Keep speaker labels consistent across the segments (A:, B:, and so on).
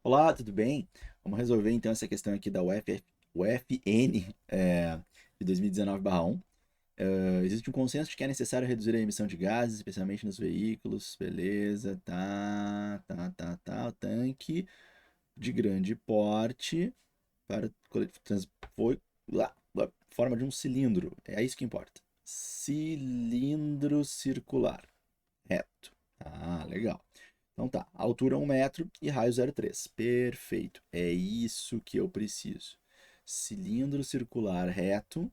A: Olá, tudo bem? Vamos resolver então essa questão aqui da UFN de 2019/1. Existe um consenso de que é necessário reduzir a emissão de gases, especialmente nos veículos. Beleza, tá. O tanque de grande porte para foi forma de um cilindro. É isso que importa. Cilindro circular. Reto. Ah, legal. Então tá, altura 1 metro e raio 0,3. Perfeito, é isso que eu preciso. Cilindro circular reto.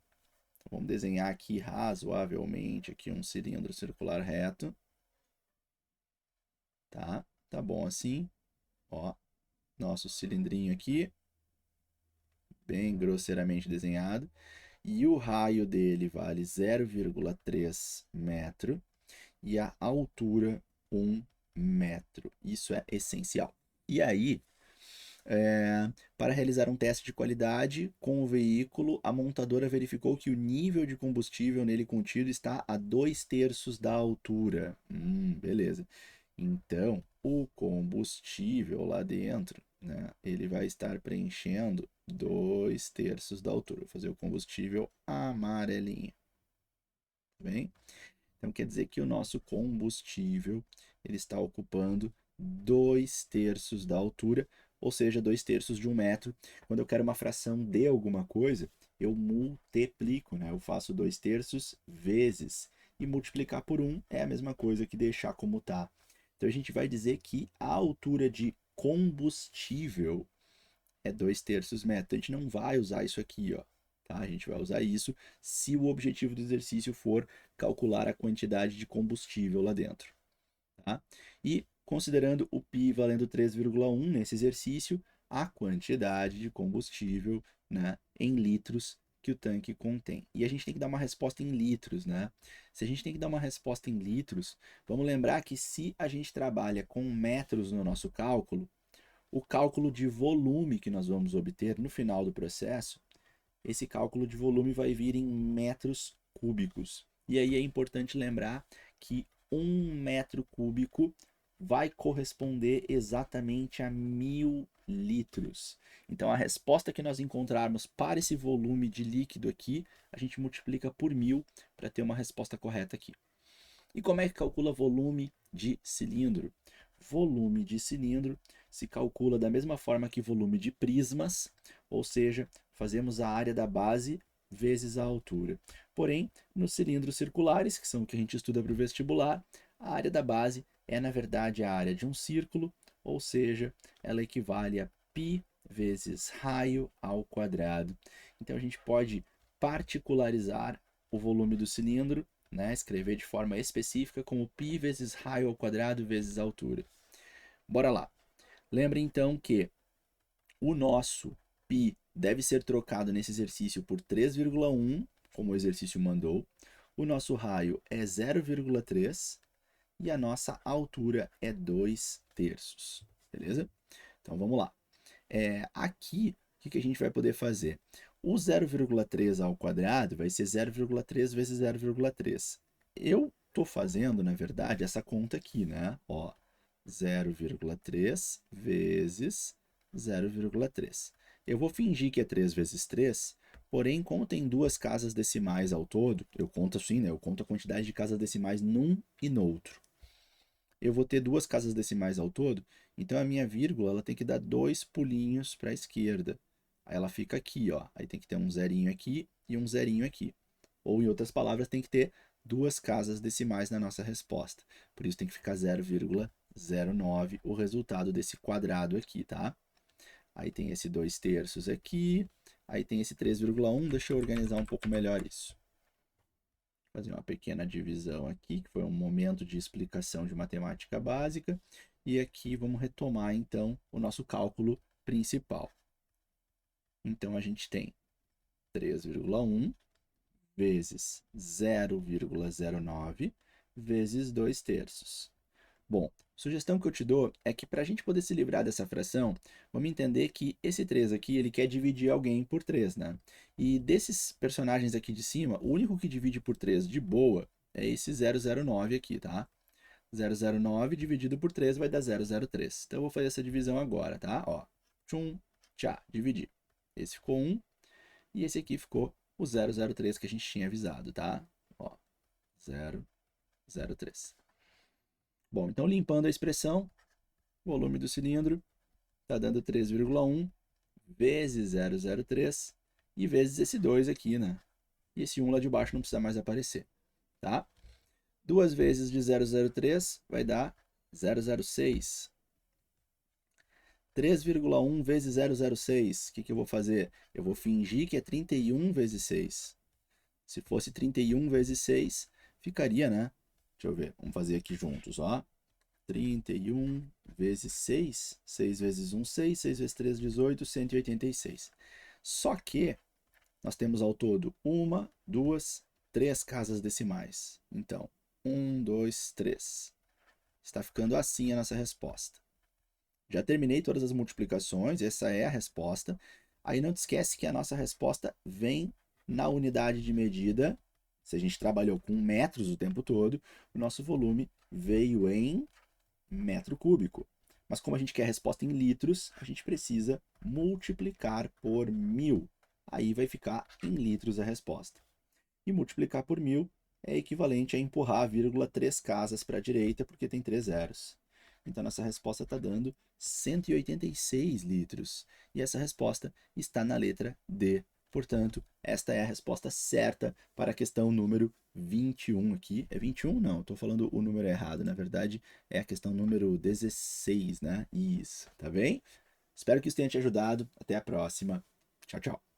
A: Então, vamos desenhar aqui razoavelmente aqui um cilindro circular reto, tá? Tá bom assim. Ó, nosso cilindrinho aqui, bem grosseiramente desenhado. E o raio dele vale 0,3 metro e a altura 1 metro. Isso é essencial. E aí, para realizar um teste de qualidade com o veículo, a montadora verificou que o nível de combustível nele contido está a 2/3 da altura. Beleza. Então, o combustível lá dentro, né, ele vai estar preenchendo 2/3 da altura. Vou fazer o combustível amarelinho, tá bem? Então quer dizer que o nosso combustível ele está ocupando 2/3 da altura, ou seja, 2/3 de 1 metro. Quando eu quero uma fração de alguma coisa, eu multiplico, né? Eu faço 2/3 vezes. E multiplicar por 1 é a mesma coisa que deixar como está. Então a gente vai dizer que a altura de combustível é 2/3 metro. A gente não vai usar isso aqui, ó. Tá? A gente vai usar isso se o objetivo do exercício for calcular a quantidade de combustível lá dentro. Tá? E considerando o π valendo 3,1 nesse exercício, a quantidade de combustível, né, em litros que o tanque contém. E a gente tem que dar uma resposta em litros, né? Se a gente tem que dar uma resposta em litros, vamos lembrar que se a gente trabalha com metros no nosso cálculo, o cálculo de volume que nós vamos obter no final do processo, esse cálculo de volume vai vir em metros cúbicos. E aí é importante lembrar que 1 metro cúbico vai corresponder exatamente a 1.000 litros. Então a resposta que nós encontrarmos para esse volume de líquido aqui, a gente multiplica por 1.000 para ter uma resposta correta aqui. E como é que calcula volume de cilindro? Volume de cilindro se calcula da mesma forma que volume de prismas, ou seja, fazemos a área da base vezes a altura. Porém, nos cilindros circulares, que são o que a gente estuda para o vestibular, a área da base é, na verdade, a área de um círculo, ou seja, ela equivale a π vezes raio ao quadrado. Então, a gente pode particularizar o volume do cilindro, né? Escrever de forma específica como π vezes raio ao quadrado vezes altura. Bora lá. Lembre então que o nosso π deve ser trocado nesse exercício por 3,1, como o exercício mandou. O nosso raio é 0,3 e a nossa altura é 2/3. Beleza? Então vamos lá. Aqui, o que a gente vai poder fazer? O 0,3 ao quadrado vai ser 0,3 vezes 0,3. Eu estou fazendo, na verdade, essa conta aqui, né? Ó, 0,3 vezes 0,3. Eu vou fingir que é 3 vezes 3, porém, como tem duas casas decimais ao todo, eu conto assim, né? Eu conto a quantidade de casas decimais num e no outro. Eu vou ter duas casas decimais ao todo, então a minha vírgula ela tem que dar 2 pulinhos para a esquerda. Aí ela fica aqui, ó. Aí tem que ter um zerinho aqui e um zerinho aqui. Ou, em outras palavras, tem que ter duas casas decimais na nossa resposta. Por isso tem que ficar 0,09 o resultado desse quadrado aqui, tá? Aí tem esse 2/3 aqui. Aí tem esse 3,1. Deixa eu organizar um pouco melhor isso. Fazer uma pequena divisão aqui, que foi um momento de explicação de matemática básica. E aqui vamos retomar, então, o nosso cálculo principal. Então, a gente tem 3,1 vezes 0,09 vezes 2/3. Bom, sugestão que eu te dou é que para a gente poder se livrar dessa fração, vamos entender que esse 3 aqui, ele quer dividir alguém por 3, né? E desses personagens aqui de cima, o único que divide por 3 de boa é esse 009 aqui, tá? 009 dividido por 3 vai dar 003. Então eu vou fazer essa divisão agora, tá? Ó, tchum, tchá, dividir. Esse ficou 1 e esse aqui ficou o 003 que a gente tinha avisado, tá? Ó, 003. Bom, então limpando a expressão, volume do cilindro está dando 3,1 vezes 003 e vezes esse 2 aqui, né? E esse 1 lá de baixo não precisa mais aparecer, tá? 2 vezes de 003 vai dar 006. 3,1 vezes 006, o que eu vou fazer? Eu vou fingir que é 31 vezes 6. Se fosse 31 vezes 6, ficaria, né? Deixa eu ver, vamos fazer aqui juntos, ó. 31 vezes 6, 6 vezes 1, 6, 6 vezes 3, 18, 186. Só que nós temos ao todo 1, 2, 3 casas decimais. Então, 1, 2, 3. Está ficando assim a nossa resposta. Já terminei todas as multiplicações, essa é a resposta. Aí não te esquece que a nossa resposta vem na unidade de medida. Se a gente trabalhou com metros o tempo todo, o nosso volume veio em metro cúbico. Mas como a gente quer a resposta em litros, a gente precisa multiplicar por 1000. Aí vai ficar em litros a resposta. E multiplicar por 1000 é equivalente a empurrar 3 casas para a direita, porque tem 3 zeros. Então, nossa resposta está dando 186 litros. E essa resposta está na letra D. Portanto, esta é a resposta certa para a questão número 21 aqui. É 21? Não, estou falando o número errado. Na verdade, é a questão número 16, né? Isso, tá bem? Espero que isso tenha te ajudado. Até a próxima. Tchau, tchau.